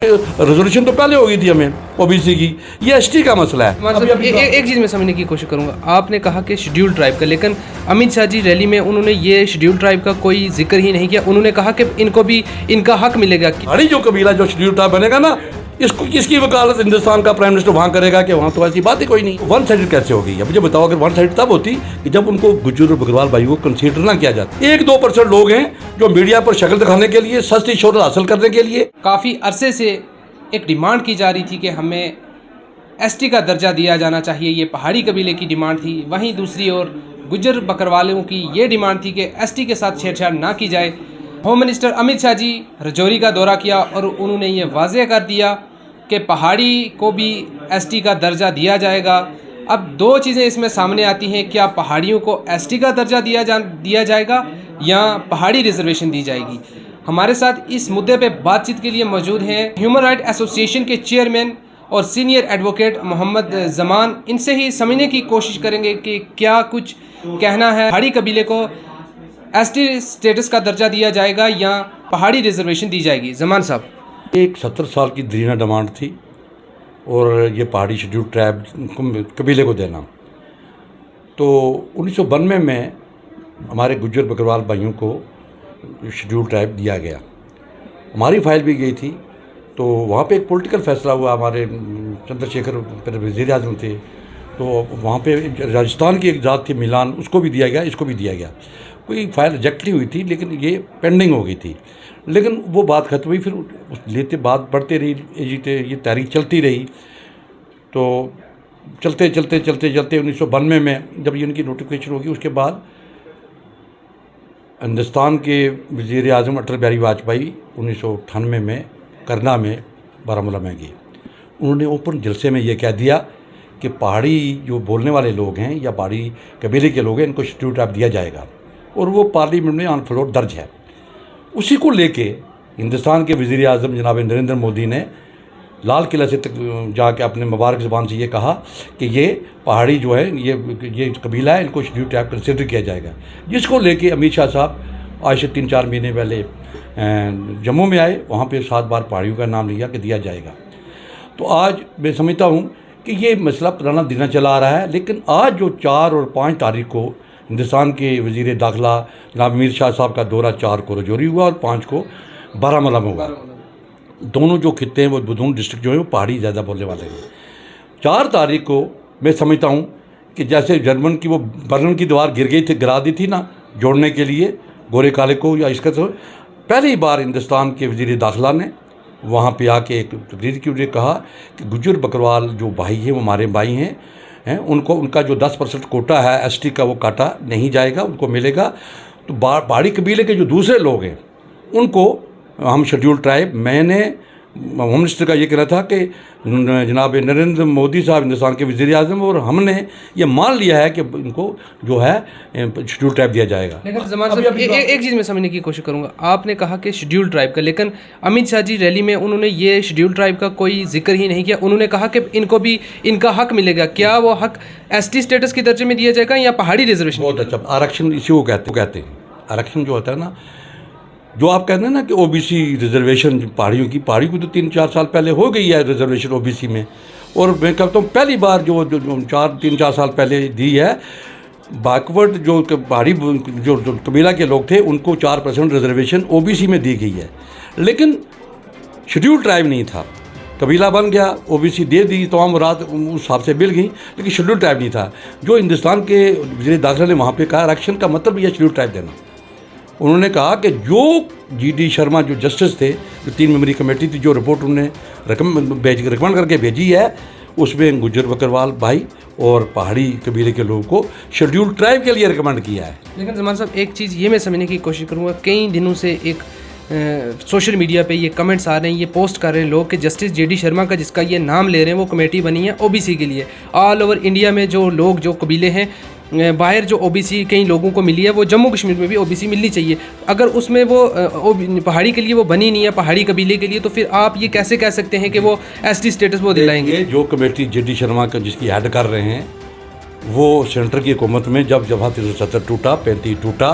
Resolution तो पहले हो गई थी हमें ओबीसी की, ये एसटी का मसला है। एक चीज़ मैं समझने की कोशिश करूंगा, आपने कहा कि शेड्यूल ट्राइब का, लेकिन अमित शाह जी रैली में उन्होंने ये शेड्यूल ट्राइब का कोई जिक्र ही नहीं किया। उन्होंने कहा कि इनको भी इनका हक मिलेगा। पहाड़ी जो कबीला जो शेड्यूल ट्राइब बनेगा ना, इसको किसकी वकालत हिंदुस्तान का प्राइम मिनिस्टर वहाँ करेगा कि वहाँ तो ऐसी बात ही कोई नहीं। वन साइडेड कैसे हो गई? अब मुझे बताओ, अगर वन साइड तब होती कि जब उनको गुज्जर और बकरवाल भाई को कंसीडर ना किया जाता। 1-2% लोग हैं जो मीडिया पर शक्ल दिखाने के लिए, सस्ती शोहरत हासिल करने के लिए। काफ़ी अरसे से एक डिमांड की जा रही थी कि हमें एसटी का दर्जा दिया जाना चाहिए, ये पहाड़ी कबीले की डिमांड थी। वहीं दूसरी ओर गुज्जर बकरवालों की ये डिमांड थी कि एसटी के साथ छेड़छाड़ ना की जाए। होम मिनिस्टर अमित शाह जी रजौरी का दौरा किया और उन्होंने ये वाज़ेह कर दिया कि पहाड़ी को भी एसटी का दर्जा दिया जाएगा। अब दो चीज़ें इसमें सामने आती हैं, क्या पहाड़ियों को एसटी का दर्जा दिया जाएगा या पहाड़ी रिजर्वेशन दी जाएगी। हमारे साथ इस मुद्दे पे बातचीत के लिए मौजूद हैं ह्यूमन राइट एसोसिएशन के चेयरमैन और सीनियर एडवोकेट मोहम्मद जमान। इनसे ही समझने की कोशिश करेंगे कि क्या कुछ कहना है, पहाड़ी कबीले को एसटी स्टेटस का दर्जा दिया जाएगा या पहाड़ी रिजर्वेशन दी जाएगी। जमान साहब, एक 70 साल की दरीना डिमांड थी और ये पहाड़ी शेड्यूल ट्राइब कबीले को देना। तो 1992 में हमारे गुज्जर बकरवाल भाइयों को शेड्यूल ट्राइब दिया गया, हमारी फाइल भी गई थी। तो वहाँ पे एक पॉलिटिकल फैसला हुआ, हमारे चंद्रशेखर फिर वज़ीर आज़म थे, तो वहाँ पे राजस्थान की एक ज़ात थी मिलान, उसको भी दिया गया, इसको भी दिया गया। कोई फाइल रिजेक्ट नहीं हुई थी, लेकिन ये पेंडिंग हो गई थी। लेकिन वो बात खत्म हुई, फिर लेते बात बढ़ते रही, ये तहरीक चलती रही। तो चलते 1992 में जब ये इनकी नोटिफिकेशन होगी, उसके बाद हिंदुस्तान के वज़ीर आज़म अटल बिहारी वाजपेयी 1998 में करना में बारामूला में गए। उन्होंने ओपन जलसे में ये कह दिया कि पहाड़ी जो बोलने वाले लोग हैं या पहाड़ी कबीले के लोग हैं, इनको शेड्यूल ट्राइब दिया जाएगा, और वो पार्लियामेंट में ऑन फ्लोर दर्ज है। उसी को लेके हिंदुस्तान के वज़ीर आज़म जनाब नरेंद्र मोदी ने लाल किला से तक जाके अपने मुबारक ज़बान से ये कहा कि ये पहाड़ी जो है, ये कबीला है, इनको शेड्यूल ट्राइब कंसिडर किया जाएगा। जिसको लेके अमित शाह साहब आज से 3-4 महीने पहले जम्मू में आए, वहाँ पे 7 बार पहाड़ियों का नाम लिया कि दिया जाएगा। तो आज मैं समझता हूँ कि ये मसला पुराना दिना चला आ रहा है, लेकिन आज जो 4 और 5 तारीख को हिंदुस्तान के वज़ीर दाखिला जनाब मीर शाह साहब का दौरा 4 को रजौरी हुआ और 5 को बारामूला में हुआ। दोनों जो खित्ते हैं, वो दोनों डिस्ट्रिक्ट जो है वो पहाड़ी ज़्यादा बोलने वाले हैं। 4 तारीख को मैं समझता हूँ कि जैसे जर्मन की वो बर्लिन की दीवार गिरा दी थी ना, जोड़ने के लिए गोरे काले को या इसका, तो पहली बार हिंदुस्तान के वज़ीर दाखिला ने वहाँ पे आके एक तकरीर की उन्हें कहा कि गुज्जर बकरवाल जो भाई हैं वो हमारे भाई हैं, उनको उनका जो 10% कोटा है एसटी का, वो काटा नहीं जाएगा, उनको मिलेगा। तो पहाड़ी कबीले के जो दूसरे लोग हैं उनको हम शेड्यूल ट्राइब, मैंने होम मिनिस्टर का ये कहना था कि जनाब नरेंद्र मोदी साहब हिंदुस्तान के वज़ीर आज़म, और हमने ये मान लिया है कि इनको जो है शेड्यूल ट्राइब दिया जाएगा। लेकिन जमान साहब, एक चीज़ मैं समझने की कोशिश करूंगा, आपने कहा कि शेड्यूल ट्राइब का, लेकिन अमित शाह जी रैली में उन्होंने ये शेड्यूल ट्राइब का कोई जिक्र ही नहीं किया। उन्होंने कहा कि इनको भी इनका हक मिलेगा। क्या वो हक एसटी स्टेटस के दर्जे में दिया जाएगा या पहाड़ी रिजर्वेशन? बहुत अच्छा, आरक्षण इसी को कहते हैं। आरक्षण जो होता है ना, जो आप कहते हैं ना कि ओबीसी रिजर्वेशन पहाड़ियों की को तो 3-4 साल पहले हो गई है रिजर्वेशन ओबीसी में, और मैं कहता हूँ पहली बार जो 3-4 साल पहले दी है। बैकवर्ड जो पहाड़ी जो कबीला के लोग थे उनको 4% रिजर्वेशन ओबीसी में दी गई है, लेकिन शेड्यूल ट्राइब नहीं था। कबीला बन गया, ओबीसी दे दी, तमाम रात उस हिसाब से मिल गई, लेकिन शेड्यूल ट्राइब नहीं था। जो हिंदुस्तान के वज़ीर दाखिला ने वहाँ पे कहा आरक्षण का मतलब यह शेड्यूल ट्राइब देना। उन्होंने कहा कि जो GD शर्मा जो जस्टिस थे, जो 3 मेंबरी कमेटी थी, जो रिपोर्ट उन्होंने रिकमेंड करके भेजी है, उसमें गुज्जर बकरवाल भाई और पहाड़ी कबीले के लोगों को शेड्यूल ट्राइब के लिए रिकमेंड किया है। लेकिन जमान साहब, एक चीज़ ये मैं समझने की कोशिश करूँगा, कई दिनों से एक सोशल मीडिया पे ये कमेंट्स आ रहे हैं, ये पोस्ट कर रहे हैं लोग कि जस्टिस JD शर्मा का, जिसका ये नाम ले रहे हैं, वो कमेटी बनी है ओबीसी के लिए। ऑल ओवर इंडिया में जो लोग, जो कबीले हैं, बाहर जो ओबीसी कई लोगों को मिली है, वो जम्मू कश्मीर में भी ओबीसी मिलनी चाहिए। अगर उसमें वो पहाड़ी के लिए वो बनी नहीं है, पहाड़ी कबीले के लिए, तो फिर आप ये कैसे कह सकते हैं कि वो एसटी स्टेटस वो दिलाएंगे? जो कमेटी JD शर्मा का जिसकी हेड कर रहे हैं, वो सेंटर की हुकूमत में जब जब 370 टूटा, 35 टूटा,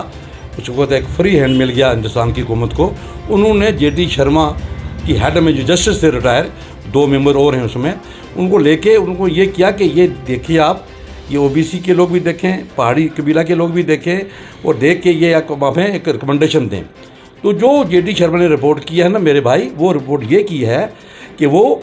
उसको तो एक फ्री हैंड मिल गया हिंदुस्तान की हुकूमत को। उन्होंने JD शर्मा कि हेड में जो जस्टिस थे रिटायर, 2 मेंबर और हैं उसमें, उनको लेके उनको ये किया कि ये देखिए आप, ये ओबीसी के लोग भी देखें, पहाड़ी कबीला के लोग भी देखें, और देख के ये हमें एक रिकमेंडेशन दें। तो जो जेडी शर्मा ने रिपोर्ट किया है ना मेरे भाई, वो रिपोर्ट ये की है कि वो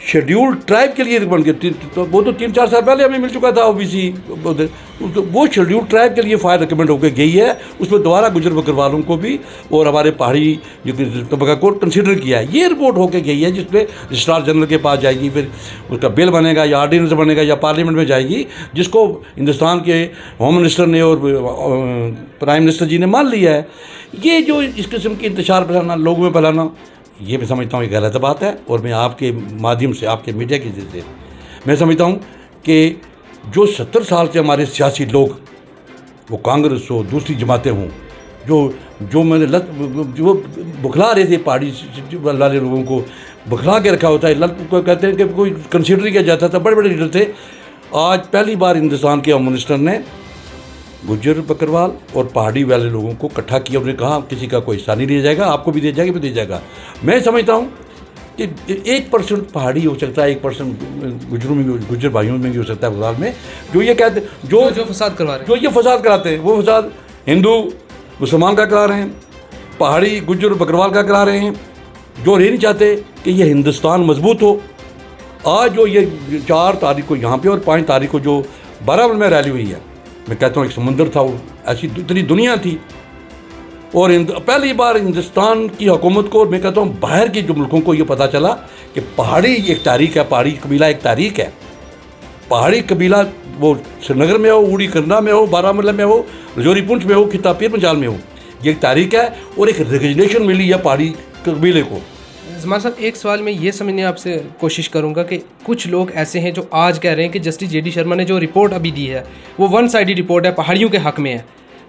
शेड्यूल्ड ट्राइब के लिए रिकमेंड की, तो वो तो 3-4 साल पहले हमें मिल चुका था ओबीसी, तो वो शेड्यूल्ड ट्राइब के लिए फाइल रिकमेंड होकर गई है। उसमें दोबारा गुजर बकरवालों को भी और हमारे पहाड़ी तबका को कंसिडर किया है। ये रिपोर्ट होकर गई है जिसमें रजिस्ट्रार जनरल के पास जाएगी, फिर उसका बिल बनेगा या ऑर्डिनेंस बनेगा या पार्लियामेंट में जाएगी, जिसको हिंदुस्तान के होम मिनिस्टर ने और प्राइम मिनिस्टर जी ने मान लिया है। ये जो इस किस्म की इंतशार फैलाना, लोगों में फैलाना, ये मैं समझता हूँ ये गलत बात है। और मैं आपके माध्यम से, आपके मीडिया के जरिए मैं समझता हूँ कि जो 70 साल से हमारे सियासी लोग, वो कांग्रेस हो, दूसरी जमातें हों, जो मैंने जो बुखला रहे थे पहाड़ी वाले लोगों को, बुखला के रखा होता है, लत को कहते हैं कि कोई कंसिडर किया जाता था, बड़े बड़े लीडर थे। आज पहली बार हिंदुस्तान के होम मिनिस्टर ने गुज्जर बकरवाल और पहाड़ी वाले लोगों को इकट्ठा किया। उन्होंने कहा किसी का कोई हिस्सा नहीं दिया जाएगा, आपको भी दिया जाएगा, भी दिया जाएगा। मैं समझता हूँ कि 1% पहाड़ी हो सकता है, 1% गुजरों में भी, गुज्जर भाइयों में भी हो सकता है बकरवाल में, जो ये कहते, जो फसाद करवा रहे हैं, जो ये फसाद कराते हैं, वो फसाद हिंदू मुसलमान का करा रहे हैं, पहाड़ी गुज्जर बकरवाल का करा रहे हैं, जो ये नहीं चाहते कि ये हिंदुस्तान मजबूत हो। आज जो ये 4 तारीख को यहाँ पे और 5 तारीख को जो बारामूला में रैली हुई है, मैं कहता हूँ एक समुंदर था वो, ऐसी इतनी दुनिया थी। और पहली बार हिंदुस्तान की हुकूमत को, मैं कहता हूँ बाहर के जो मुल्कों को ये पता चला कि पहाड़ी एक तारीख है, पहाड़ी कबीला एक तारीख है। पहाड़ी कबीला वो श्रीनगर में हो, उड़ी करना में हो, बारामूला में हो, रजौरी पुंछ में हो, खिता पीर पंजाल में हो, ये एक तारीख है और एक रिकग्निशन मिली है पहाड़ी कबीले को। जमाल साहब, एक सवाल मैं ये समझने आपसे कोशिश करूंगा कि कुछ लोग ऐसे हैं जो आज कह रहे हैं कि जस्टिस जेडी शर्मा ने जो रिपोर्ट अभी दी है वो 1 साइडेड रिपोर्ट है, पहाड़ियों के हक में है,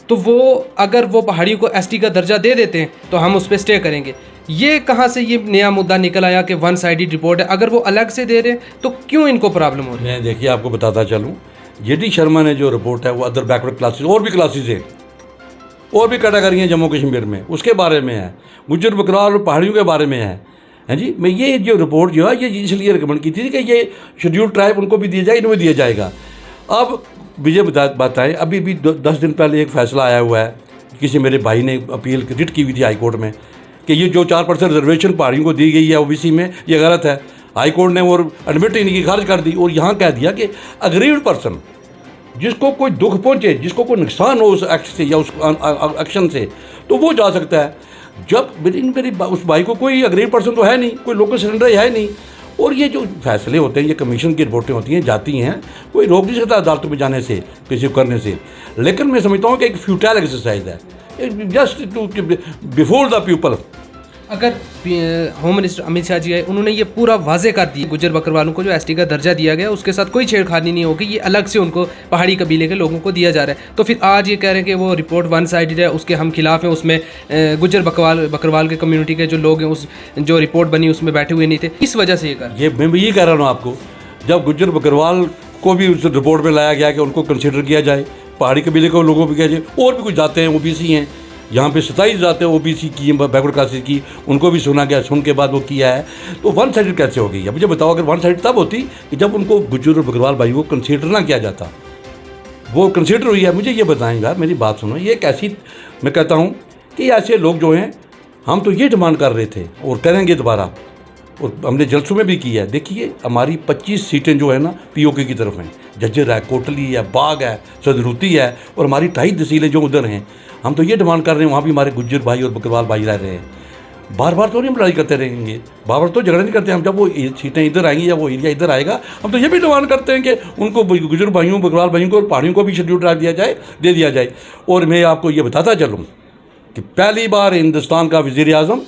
तो वो अगर वो पहाड़ियों को एसटी का दर्जा दे देते हैं तो हम उस पर स्टे करेंगे। ये कहाँ से ये नया मुद्दा निकल आया कि 1 साइडेड रिपोर्ट है? अगर वो अलग से दे रहे हैं तो क्यों इनको प्रॉब्लम हो रही है? मैं देखिए आपको बताता चलूँ, जेडी शर्मा ने जो रिपोर्ट है वो अदर बैकवर्ड क्लासेस, और भी क्लासेस हैं, और भी कैटेगरी हैं जम्मू कश्मीर में, उसके बारे में है, गुज्जर बकरवाल और पहाड़ियों के बारे में है जी। मैं ये जो रिपोर्ट जो है ये इसलिए रिकमेंड की थी कि ये शेड्यूल ट्राइब उनको भी दिया जाए, इन्हें भी दिया जाएगा। अब मुझे बताएं, अभी भी 10 दिन पहले एक फ़ैसला आया हुआ है, किसी मेरे भाई ने अपील रिट की हुई थी हाई कोर्ट में कि ये जो 4% रिजर्वेशन पहाड़ियों को दी गई है ओबीसी में, ये गलत है। हाई कोर्ट ने और एडमिट ही नहीं की, खारिज कर दी, और यहाँ कह दिया कि अग्रीव्ड पर्सन, जिसको कोई दुख पहुँचे, जिसको कोई नुकसान हो उस एक्ट से या उस एक्शन से, तो वो जा सकता है। जब मेरी उस भाई को कोई अग्रीव्ड पर्सन तो है नहीं, कोई लोकल सरेंडर है नहीं। और ये जो फैसले होते हैं, ये कमीशन की रिपोर्टें होती हैं, जाती हैं, कोई रोक नहीं सकता अदालतों में जाने से, किसी को करने से। लेकिन मैं समझता हूँ कि एक फ्यूटाइल एक्सरसाइज है, just to before the people. अगर होम मिनिस्टर अमित शाह जी आए, उन्होंने ये पूरा वाजे कर दिया गुज्जर बकरवालों को जो एसटी का दर्जा दिया गया उसके साथ कोई छेड़खानी नहीं होगी, ये अलग से उनको पहाड़ी कबीले के लोगों को दिया जा रहा है, तो फिर आज ये कह रहे हैं कि वो रिपोर्ट 1 साइडेड है, उसके हम खिलाफ हैं, उसमें गुज्जर बकरवाल के कम्युनिटी के जो लोग हैं उस जो रिपोर्ट बनी उसमें बैठे हुए नहीं थे, इस वजह से ये कर ये मैं भी ये कह रहा हूँ आपको। जब गुज्जर बकरवाल को भी उस रिपोर्ट में लाया गया कि उनको कंसिडर किया जाए, पहाड़ी कबीले को लोगों को किया जाए, और भी कुछ जाते हैं ओबीसी हैं, यहाँ पे 27 जाते हैं ओबीसी की, बैकवर्ड क्लासेस की, उनको भी सुना गया, सुन के बाद वो किया है, तो 1 साइडेड कैसे हो गई है? मुझे बताओ, अगर 1 साइडेड तब होती कि जब उनको गुज्जर और बकरवाल भाई को कंसीडर ना किया जाता, वो कंसीडर हुई है। मुझे ये बताएंगा, मेरी बात सुनो, ये एक ऐसी, मैं कहता हूँ कि ऐसे लोग जो हैं, हम तो ये डिमांड कर रहे थे और करेंगे दोबारा, और हमने जलसों में भी किया है। देखिए हमारी 25 सीटें जो है ना पीओके की तरफ हैं, झज्जर है, कोटली है, बाग है, सदरूती है, और हमारी 2.5 तहसीलें जो उधर हैं, हम तो ये डिमांड कर रहे हैं वहाँ भी हमारे गुज्जर भाई और बकरवाल भाई रह रहे हैं। बार बार तो नहीं लड़ाई करते रहेंगे, बार बार तो झगड़ा नहीं करते हम। जब वो सीटें इधर आएंगी या वो एरिया इधर आएगा, हम तो ये भी डिमांड करते हैं कि उनको गुज्जर भाइयों, बकरवाल भाइयों को और पहाड़ियों को भी शेड्यूल ट्राइब दिया जाए, दे दिया जाए। और मैं आपको ये बताता चलूँ कि पहली बार हिंदुस्तान का वज़ीर आज़म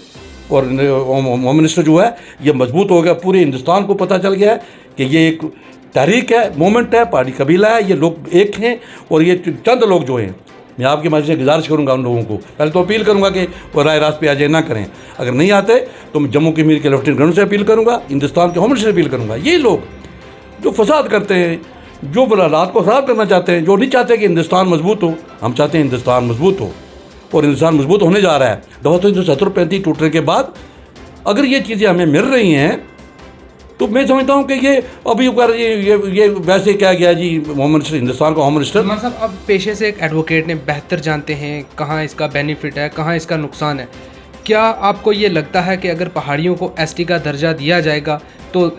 और होम मिनिस्टर जो है ये मजबूत हो गया, पूरे हिंदुस्तान को पता चल गया है कि ये एक तारीख है, मोमेंट है, पहाड़ी कबीला है, ये लोग एक हैं। और ये चंद लोग जो हैं, मैं आपकी मर्जी से गुजारिश करूंगा उन लोगों को, पहले तो अपील करूंगा कि वो राय रास्त पे आ जाए, ना करें। अगर नहीं आते तो मैं जम्मू कश्मीर के लेफ्टिनेंट गवर्नर से अपील करूंगा, हिंदुस्तान के होम मिनिस्टर से अपील करूंगा। ये लोग जो फसाद करते हैं, जो हालात को ख़राब करना चाहते हैं, जो नहीं चाहते कि हिंदुस्तान मजबूत हो, हम चाहते हैं हिंदुस्तान मजबूत हो, और हिंदुस्तान मजबूत होने जा रहा है। दफ़ा तो 1970-35 टूटने के बाद अगर ये चीज़ें हमें मिल रही हैं तो मैं समझता हूँ कि ये अभी ये वैसे क्या गया जी होम मिनिस्टर, हिंदुस्तान का होम मिनिस्टर। उमर साहब, अब पेशे से एक एडवोकेट ने बेहतर जानते हैं कहाँ इसका बेनिफिट है, कहाँ इसका नुकसान है। क्या आपको ये लगता है कि अगर पहाड़ियों को एसटी का दर्जा दिया जाएगा तो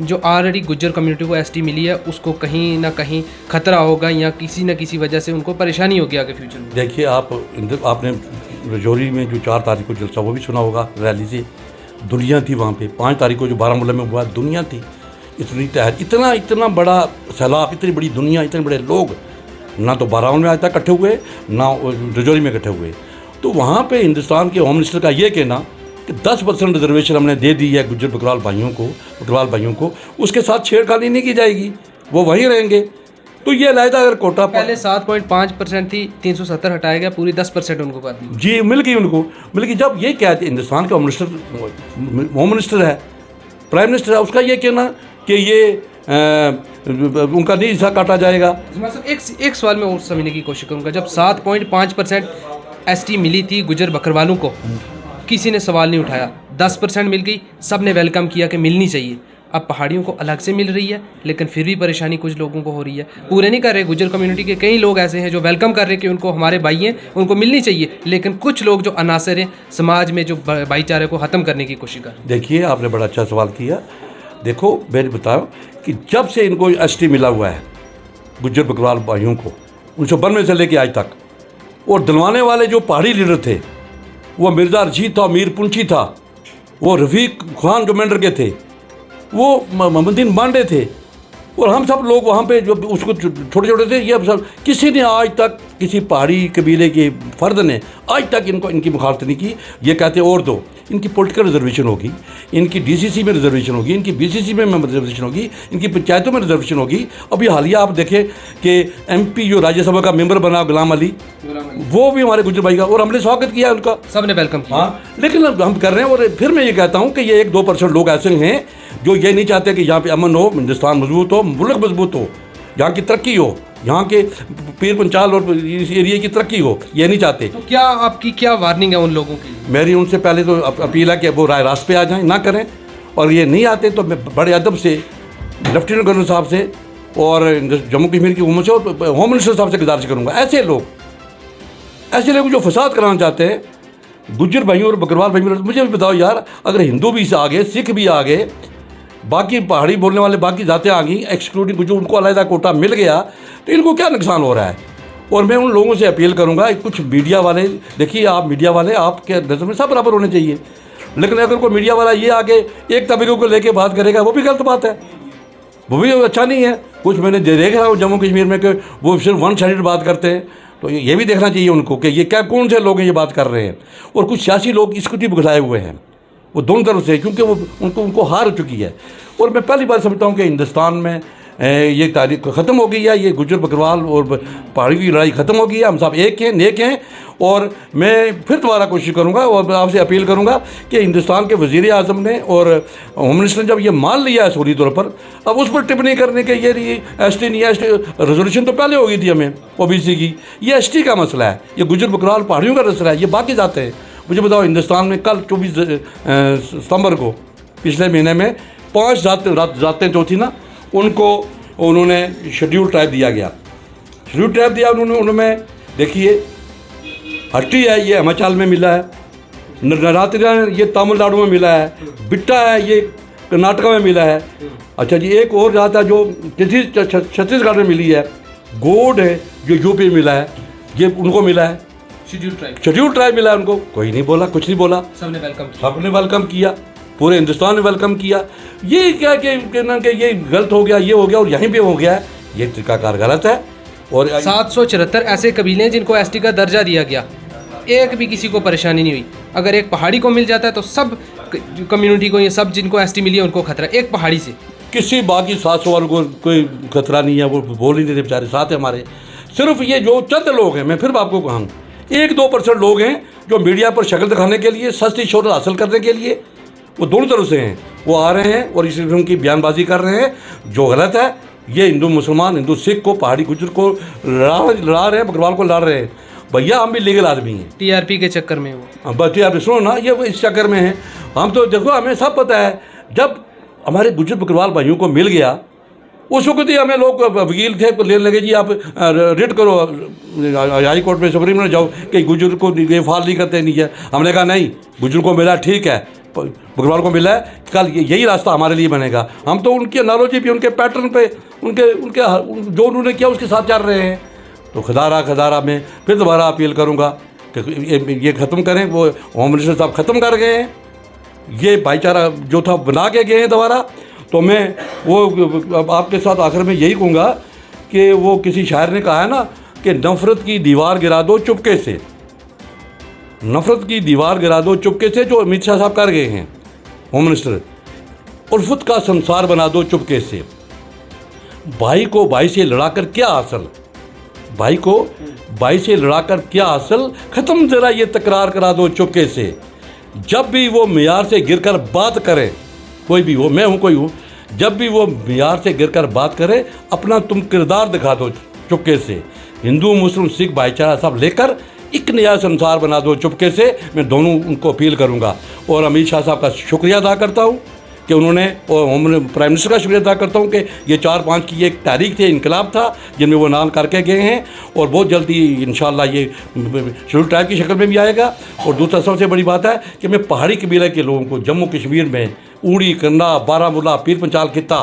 जो ऑलरेडी गुज्जर कम्युनिटी को एसटी मिली है उसको कहीं ना कहीं खतरा होगा या किसी न किसी वजह से उनको परेशानी होगी आगे फ्यूचर में? देखिए, आपने रजौरी में जो 4 तारीख को जलसा वो भी सुना होगा, रैली से दुनिया थी वहाँ पे। 5 तारीख को जो बारामूला में हुआ, दुनिया थी, इतनी तहर, इतना बड़ा सैलाब, इतनी बड़ी दुनिया, इतने बड़े लोग ना तो बारामूला में आज तक इकट्ठे हुए ना रजौरी में इकट्ठे हुए। तो वहाँ पे हिंदुस्तान के होम मिनिस्टर का ये कहना कि 10% रिजर्वेशन हमने दे दी है गुज्जर बकरवाल भाइयों को, उसके साथ छेड़खानी नहीं की जाएगी, वो वहीं रहेंगे। तो ये अलहदा अगर कोटा पहले 7.5% थी, 370 हटाया गया, पूरी 10% उनको कर दी जी, मिल गई। जब ये कहते हिंदुस्तान का होम मिनिस्टर है, प्राइम मिनिस्टर है, उसका ये कहना कि ये उनका नहीं हिस्सा काटा जाएगा। एक सवाल मैं और समझने की कोशिश करूंगा। जब 7.5% एसटी मिली थी गुजर बकरवालों को, किसी ने सवाल नहीं उठाया, 10% मिल गई, सब ने वेलकम किया कि मिलनी चाहिए। अब पहाड़ियों को अलग से मिल रही है, लेकिन फिर भी परेशानी कुछ लोगों को हो रही है। पूरे नहीं कर रहे, गुजर कम्युनिटी के कई लोग ऐसे हैं जो वेलकम कर रहे हैं कि उनको हमारे भाई हैं, उनको मिलनी चाहिए, लेकिन कुछ लोग जो अनासर हैं समाज में जो भाईचारे को ख़त्म करने की कोशिश कर रहे हैं। देखिए, आपने बड़ा अच्छा सवाल किया। देखो, मैंने बताया कि जब से इनको एसटी मिला हुआ है गुज्जर बकरवाल भाइयों को 1992 से लेके आज तक, और दिलवाने वाले जो पहाड़ी लीडर थे वो मिर्ज़ा रशीद था, मीर पुंछी था, वो रफ़ीक खान जो मेंढर के थे, वो मोहम्मदीन मांडे थे, और हम सब लोग वहाँ पे जो उसको छोटे छोटे थे। ये सब किसी ने आज तक, किसी पहाड़ी कबीले के फ़र्द ने आज तक इनकी मुखालत नहीं की। ये कहते और दो, इनकी पॉलिटिकल रिजर्वेशन होगी, इनकी डीसीसी में रिजर्वेशन होगी, इनकी बीसीसी में रिजर्वेशन होगी, इनकी पंचायतों में रिजर्वेशन होगी। अभी हालिया आप देखें कि एमपी जो राज्यसभा का मेंबर बना गुलाम अली, वो भी हमारे गुजर भाई का, और हमने स्वागत किया उनका, सबने वेलकम किया। हाँ, लेकिन हम कर रहे हैं। और फिर मैं ये कहता हूँ कि ये 1-2% लोग ऐसे हैं जो ये नहीं चाहते कि यहाँ पे अमन हो, हिंदुस्तान मजबूत हो, मुल्क मजबूत हो, यहाँ की तरक्की हो, यहाँ के पीर पंचाल और इस एरिया की तरक्की हो, ये नहीं चाहते। तो क्या आपकी क्या वार्निंग है उन लोगों की? मेरी उनसे पहले तो अपील है कि वो राय रास्त पे आ जाएं, ना करें, और ये नहीं आते तो मैं बड़े अदब से लेफ्टिनेंट गवर्नर साहब से और जम्मू कश्मीर की हुकूमत से और होम मिनिस्टर साहब से गुजारिश करूँगा। ऐसे लोग जो फसाद कराना चाहते हैं गुज्जर भाइयों और बकरवाल भाइयों, मुझे भी बताओ यार, अगर हिंदू भी आ गए, सिख भी आ गए, बाकी पहाड़ी बोलने वाले बाकी जातें आ गई, एक्सक्लूडिंग गुज्जर, उनको अलहदा कोटा मिल गया, तो इनको क्या नुकसान हो रहा है? और मैं उन लोगों से अपील करूंगा, कुछ मीडिया वाले, देखिए आप मीडिया वाले, आपके नज़र में सब बराबर होने चाहिए, लेकिन अगर कोई मीडिया वाला ये आके एक तबके को लेके बात करेगा, वो भी गलत बात है, वो भी अच्छा नहीं है। कुछ मैंने देख रहा हूँ जम्मू कश्मीर में कि वो सिर्फ वन साइडेड बात करते हैं, तो ये भी देखना चाहिए उनको कि ये क्या, कौन से लोग हैं ये बात कर रहे हैं। और कुछ सियासी लोग इसको भी बुलाए हुए हैं, वो दोनों तरफ से, क्योंकि वो उनको हार हो चुकी है। और मैं पहली बार समझता हूँ कि हिंदुस्तान में ये तारीख ख़त्म हो गई है, ये गुज्जर बकरवाल और पहाड़ी की लड़ाई ख़त्म हो गई है, हम सब एक हैं, नेक हैं। और मैं फिर दोबारा कोशिश करूँगा और आपसे अपील करूँगा कि हिंदुस्तान के वज़ीर आज़म ने और होम मिनिस्टर ने जब ये मान लिया है सूरी तौर पर, अब उस पर टिप्पणी करने के ये एसटी नहीं है, एसटी रेजोल्यूशन तो पहले हो गई थी हमें ओबीसी की, ये एसटी का मसला है, ये गुज्जर बकरवाल पहाड़ियों का मसला है, ये बाकी जाते हैं। मुझे बताओ, हिंदुस्तान में कल 24 सितंबर को पिछले महीने में 5 जातें जो थी ना, उनको उन्होंने शेड्यूल ट्राइब दिया गया। शेड्यूल ट्राइब दिया उन्होंने देखिए, हट्टी है ये हिमाचल में मिला है, नरातिरा ये तमिलनाडु में मिला है, बिट्टा है ये कर्नाटक में मिला है। अच्छा जी, एक और जात है जो छत्तीसगढ़ में मिली है, गोड है जो यूपी में मिला है, ये उनको मिला है, शेड्यूल ट्राइब मिला है उनको। कोई नहीं बोला, कुछ नहीं बोला, सबने वेलकम किया, पूरे हिंदुस्तान ने वेलकम किया। ये क्या कि ये गलत हो गया, ये हो गया और यहीं पे हो गया है, ये तरीकाकार गलत है। और 774 ऐसे कबीले हैं जिनको एसटी का दर्जा दिया गया, एक भी किसी को परेशानी नहीं हुई। अगर एक पहाड़ी को मिल जाता है तो सब कम्युनिटी को, ये सब जिनको एसटी मिली है उनको खतरा, एक पहाड़ी से किसी बाकी 700 वालों को कोई खतरा नहीं है, वो बोल ही नहीं रहे बेचारे, साथ है हमारे। सिर्फ ये जो चंद लोग हैं, मैं फिर आपको कहूँ, 1-2% लोग हैं जो मीडिया पर शक्ल दिखाने के लिए, सस्ती शोहरत हासिल करने के लिए, वो दोनों तरफ से हैं, वो आ रहे हैं और इस किस्म की बयानबाजी कर रहे हैं जो गलत है। ये हिंदू मुसलमान, हिंदू सिख को, पहाड़ी गुजर को लड़ा रहे हैं, बकरवाल को लड़ रहे हैं। भैया हम भी लीगल आदमी हैं। टीआरपी के चक्कर में वो हाँ, बस आप सुनो ना, ये इस चक्कर में है। हम तो देखो हमें सब पता है, जब हमारे गुज्जर बकरवाल भाइयों को मिल गया उस वक्त ही हमें लोग वकील थे लेने लगे, जी आप रिट करो हाई कोर्ट में, सुप्रीम में जाओ कि गुज्जर को ये फाल नहीं करते नहीं है। हमने कहा नहीं, गुज्जर को मिला ठीक है, बकरवाल को मिला है, कल यही रास्ता हमारे लिए बनेगा। हम तो उनकी एनालॉजी पे, उनके पैटर्न पे, उनके जो उन्होंने किया उसके साथ चल रहे हैं। तो खदारा में फिर दोबारा अपील करूँगा कि ये ख़त्म करें। वो होम मिनिस्टर साहब ख़त्म कर गए हैं, ये भाईचारा जो था बना के गए हैं दोबारा। तो मैं वो आपके साथ आखिर में यही कहूँगा कि वो किसी शायर ने कहा है ना कि नफ़रत की दीवार गिरा दो चुपके से, नफ़रत की दीवार गिरा दो चुपके से, जो अमित शाह साहब कर गए हैं होम मिनिस्टर। उल्फत का संसार बना दो चुपके से, भाई को भाई से लड़ाकर क्या हासिल, भाई को भाई से लड़ाकर क्या हासिल, ख़त्म ज़रा ये तकरार करा दो चुपके से। जब भी वो मियार से गिरकर बात करे, कोई भी हो, मैं हूँ कोई हूँ, जब भी वो मियार से गिरकर बात करे अपना तुम किरदार दिखा दो चुपके से। हिंदू मुस्लिम सिख भाईचारा सब लेकर एक नया संसार बना दो चुपके से। मैं दोनों उनको अपील करूँगा और अमित शाह साहब का शुक्रिया अदा करता हूँ कि उन्होंने, और प्राइम मिनिस्टर का शुक्रिया अदा करता हूँ कि ये 4-5 की एक तारीख थी, इनकलाब था जिनमें वो नाम करके गए हैं और बहुत जल्दी इंशाल्लाह ये शेड्यूल ट्राइब की शक्ल में भी आएगा। और दूसरा सबसे बड़ी बात है कि मैं पहाड़ी कबीले के लोगों को जम्मू कश्मीर में ऊड़ी, कंडा, बारामूला, पीर पंचाल खित्ता,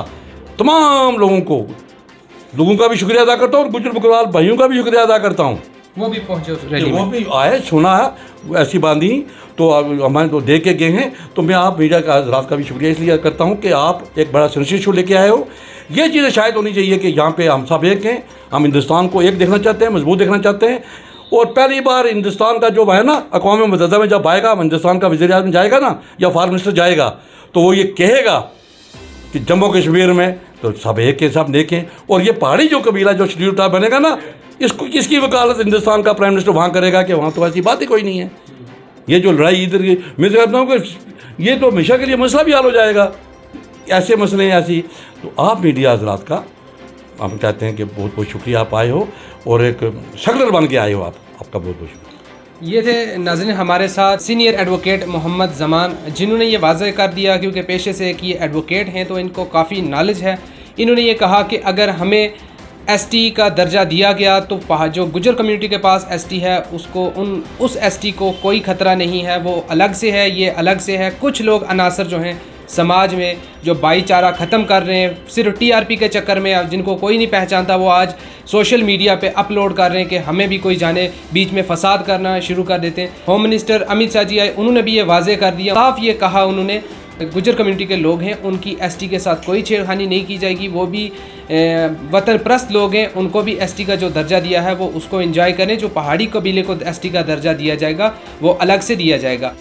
तमाम लोगों का भी शुक्रिया अदा करता हूँ और गुज्जर बकरवाल भाइयों का भी शुक्रिया अदा करता हूँ। वो भी पहुँचे उस रैली में, वो भी आए, सुना है ऐसी बांधी तो हमारे तो दे के गए हैं। तो मैं आप मीडिया का हजरात का भी शुक्रिया इसलिए करता हूँ कि आप एक बड़ा सेंसिटिव इशू लेके आए हो। ये चीज़ें शायद होनी चाहिए कि यहाँ पे हम सब एक हैं, हम हिंदुस्तान को एक देखना चाहते हैं, मजबूत देखना चाहते हैं। और पहली बार हिंदुस्तान का जो है ना अक़वाम मुत्तहिदा में जब आएगा, हिंदुस्तान का वज़ीर आज़म जाएगा ना या फॉरेन मिनिस्टर जाएगा, तो वो ये कहेगा कि जम्मू कश्मीर में तो सब एक के सब नेक हैं। और ये पहाड़ी जो कबीला जो शेड्यूल ट्राइब बनेगा ना, इसकी वकालत हिंदुस्तान का प्राइम मिनिस्टर वहाँ करेगा कि वहाँ तो ऐसी बात ही कोई नहीं है। ये जो लड़ाई इधर की, मैं कहता हूँ कि ये तो हमेशा के लिए मसला भी हल हो जाएगा, ऐसे मसले हैं ऐसी। तो आप मीडिया हजरात का हम कहते हैं कि बहुत बहुत शुक्रिया, आप आए हो और एक शक्लर बन के आए हो, आपका बहुत बहुत शुक्रिया। ये थे नाज़रीन हमारे साथ सीनियर एडवोकेट मोहम्मद ज़मान, जिन्होंने ये वाज़ह कर दिया क्योंकि पेशे से कि ये एडवोकेट हैं तो इनको काफ़ी नॉलेज है। इन्होंने ये कहा कि अगर हमें एसटी का दर्जा दिया गया तो जो गुज्जर कम्युनिटी के पास एसटी है उसको उस एसटी को कोई ख़तरा नहीं है, वो अलग से है, ये अलग से है। कुछ लोग अनासर जो हैं समाज में जो भाईचारा ख़त्म कर रहे हैं सिर्फ टीआरपी के चक्कर में, जिनको कोई नहीं पहचानता, वो आज सोशल मीडिया पे अपलोड कर रहे हैं कि हमें भी कोई जाने, बीच में फसाद करना शुरू कर देते हैं। होम मिनिस्टर अमित शाह जी आए, उन्होंने भी ये वाज़े कर दिया, साफ ये कहा उन्होंने गुज्जर कम्युनिटी के लोग हैं उनकी एसटी के साथ कोई छेड़खानी नहीं की जाएगी। वो भी वतन परस्त लोग हैं, उनको भी एसटी का जो दर्जा दिया है वो उसको एंजॉय करें। जो पहाड़ी कबीले को एसटी का दर्जा दिया जाएगा वो अलग से दिया जाएगा।